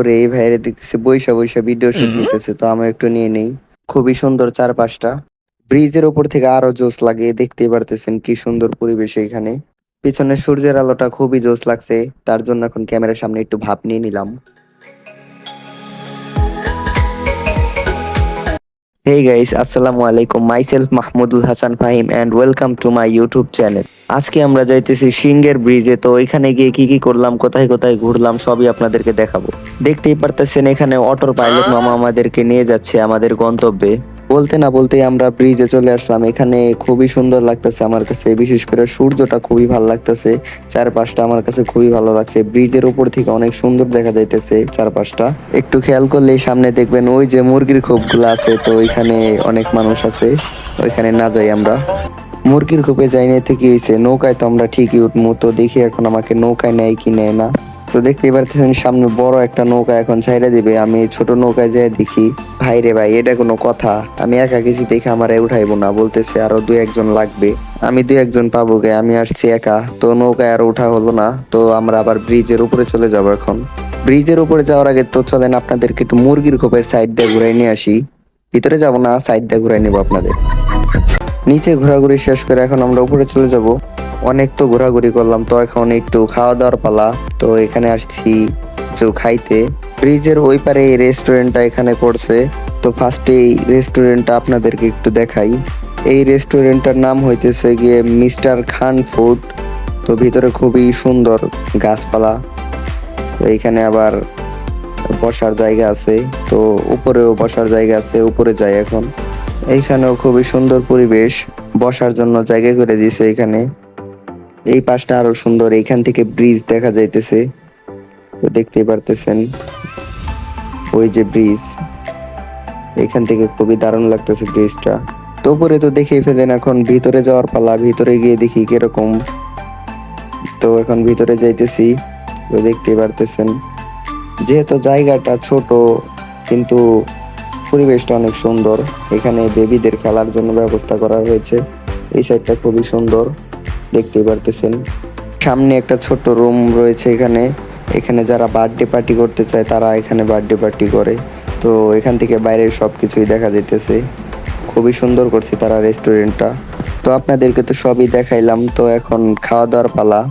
করে এই ভাইরে দেখতেছি বইসা বইসা ভিডিও শুট নিতেছে, তো আমি একটু নিয়ে নেই। খুবই সুন্দর চারপাশটা। ব্রিজের উপর থেকে আরো জোস লাগে, দেখতেই পারতেছেন কি সুন্দর পরিবেশ এখানে। পিছনে সূর্যের আলোটা খুবই জোস লাগছে, তার জন্য এখন ক্যামেরার সামনে একটু ভাব নিয়ে নিলাম। Hey guys, আসসালামু আলাইকুম। Myself Mahmudul Hasan Fahim and welcome to my YouTube channel. আজকে আমরা যাইতেছি সিংহের ব্রিজে, তো এখানে গিয়ে কি কি করলাম, কোথায় কোথায় ঘুরলাম সবই আপনাদেরকে দেখাবো। দেখতেই পারতেছেন এখানে অটোর পাইলট মামা আমাদেরকে নিয়ে যাচ্ছে আমাদের গন্তব্যে। বলতে না বলতেই আমরা ব্রিজে চলে আসলাম। এখানে খুবই সুন্দর লাগতেছে আমার কাছে, বিশেষ করে সূর্যটা খুবই ভালো লাগতেছে। চারপাশটা আমার কাছে খুবই ভালো লাগছে। ব্রিজের উপর থেকে অনেক সুন্দর দেখা যাইতেছে চারপাশটা। একটু খেয়াল করলেই সামনে দেখবেন ওই যে মুরগির খোপগুলো আছে, তো ওইখানে অনেক মানুষ আছে। ওইখানে না যাই আমরা। মুরগির খোপে যাই না থেকে হয়েছে, নৌকায় তো আমরা ঠিকই উঠবো। তো দেখি এখন আমাকে নৌকায় নেয় কি নেয় না। তো দেখতেই পারতেছেন সামনে বড় একটা নৌকা এখন ছাইড়া দিবে। আমি ছোট নৌকায় যাই দেখি। ভাই রে ভাই, এটা কোনো কথা? আমি একা গেছি দেখে আমারে উঠাইবো না, বলতেছে আরো দুই একজন লাগবে। আমি দুই একজন পাবো গে, আমি আসছি একা। তো নৌকায় আর উঠা হলো না, তো আমরা আবার ব্রিজের উপরে চলে যাবো এখন। ব্রিজের উপরে যাওয়ার আগে তো চলেন আপনাদেরকে একটু মুরগির খোপের সাইড দিয়ে ঘুরাই নিয়ে আসি। ভিতরে যাবো না, সাইড দিয়ে ঘুরাই নেবো আপনাদের। নিচে ঘোরাঘুরি শেষ করে এখন আমরা উপরে চলে যাব। অনেক তো ঘোরাঘুরি করলাম, তো এখন একটু খাওয়া দাওয়ার পালা। তো এখানে আসছি কিছু খাইতে। ব্রিজের ওই পারে এই রেস্টুরেন্টটা এখানে করছে। তো ফার্স্টে এই রেস্টুরেন্টটা আপনাদেরকে একটু দেখাই। এই রেস্টুরেন্টটার নাম হইতেছে গিয়ে মিস্টার খান ফুড। তো ভিতরে খুবই সুন্দর গাছপালা। তো এইখানে আবার বসার জায়গা আছে, তো উপরেও বসার জায়গা আছে, উপরে যাই এখন। এইখানেও খুবই সুন্দর পরিবেশ, বসার জন্য জায়গা করে দিয়েছে এখানে। এই পাশটা আরো সুন্দর, এইখান থেকে ব্রিজ দেখা যাইতেছে। তো দেখতেই পারতেছেন ওই যে ব্রিজ, এখান থেকে খুবই দারুণ লাগতেছে ব্রিজটা। তো উপরে তো দেখেই ফেলেন, এখন ভিতরে যাওয়ার পালা। ভিতরে গিয়ে দেখি কিরকম। তো এখন ভিতরে যাইতেছি। তো দেখতেই পারতেছেন যেহেতু জায়গাটা ছোট, কিন্তু পরিবেশটা অনেক সুন্দর। এখানে বেবিদের খেলার জন্য ব্যবস্থা করা হয়েছে। এই সাইডটা খুবই সুন্দর, দেখতেই পারতেছেন। সামনে একটা ছোট রুম রয়েছে এখানে। এখানে যারা বার্থডে পার্টি করতে চায় তারা এখানে বার্থডে পার্টি করে। তো এখান থেকে বাইরের সব কিছুই দেখা যাইতেছে। খুবই সুন্দর করছে তারা রেস্টুরেন্টটা। তো আপনাদেরকে তো সবই দেখাইলাম, তো এখন খাওয়া দাওয়ার পালা।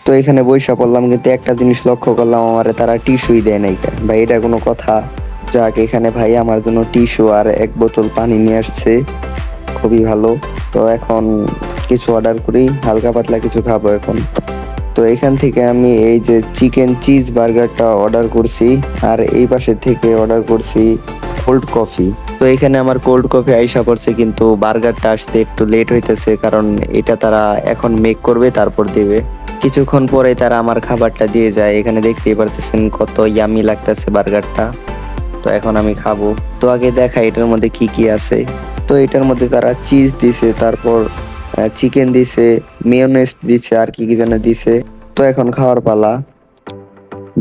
তো এখানে বইসা পড়লাম, কিন্তু একটা জিনিস লক্ষ্য করলাম, আমারে তারা টিস্যুই দেয় নাই। ভাই এটা কোনো কথা? যাক, এখানে ভাই আমার জন্য টিস্যু আর এক বোতল পানি নিয়ে আসছে, খুবই ভালো। তো এখন কিছু অর্ডার করি, হালকা পাতলা কিছু খাবো এখন। তো এখান থেকে আমি এই যে চিকেন চিজ বার্গারটা অর্ডার করছি, আর এই পাশে থেকে অর্ডার করছি কোল্ড কফি। তো এখানে আমার কোল্ড কফি আইসা পড়ছে, কিন্তু বার্গারটা আসতে একটু লেট হইতেছে, কারণ এটা তারা এখন মেক করবে তারপর দিবে। কিছুক্ষণ পরে তারা আমার খাবারটা দিয়ে যায়। এখানে দেখতেই পারতেছেন কত ইয়ামি লাগতেছে বার্গারটা। তো এখন আমি খাবো। তো আগে দেখা এটার মধ্যে কি কি আছে। তো এটার মধ্যে তারা চিজ দিছে, তারপর চিকেন দিছে, মেয়োনেজ দিছে, আর কি কি যেন দিছে। তো এখন খাওয়ার পালা।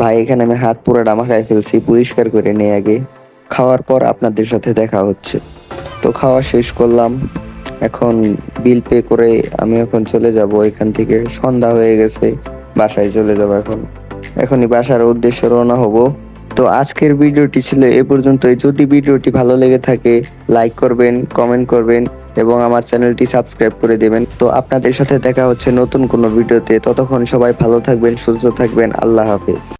ভাই এখানে আমি হাত পুরো মাখায় ফেলছি, পরিষ্কার করে নিয়ে আগে। খাওয়ার পর আপনাদের সাথে দেখা হচ্ছে। তো খাওয়া শেষ করলাম, এখন বিল পে করে আমি এখন চলে যাব এখান থেকে। সন্ধ্যা হয়ে গেছে, বাসায় চলে যাব এখন। এখনই বাসার উদ্দেশ্যে রওনা হব। তো আজকের ভিডিওটি ছিল এ পর্যন্তই। যদি ভিডিওটি ভালো লেগে থাকে লাইক করবেন, কমেন্ট করবেন এবং আমার চ্যানেলটি সাবস্ক্রাইব করে দেবেন। তো আপনাদের সাথে দেখা হচ্ছে নতুন কোনো ভিডিওতে। ততক্ষণ সবাই ভালো থাকবেন, সুস্থ থাকবেন। আল্লাহ হাফেজ।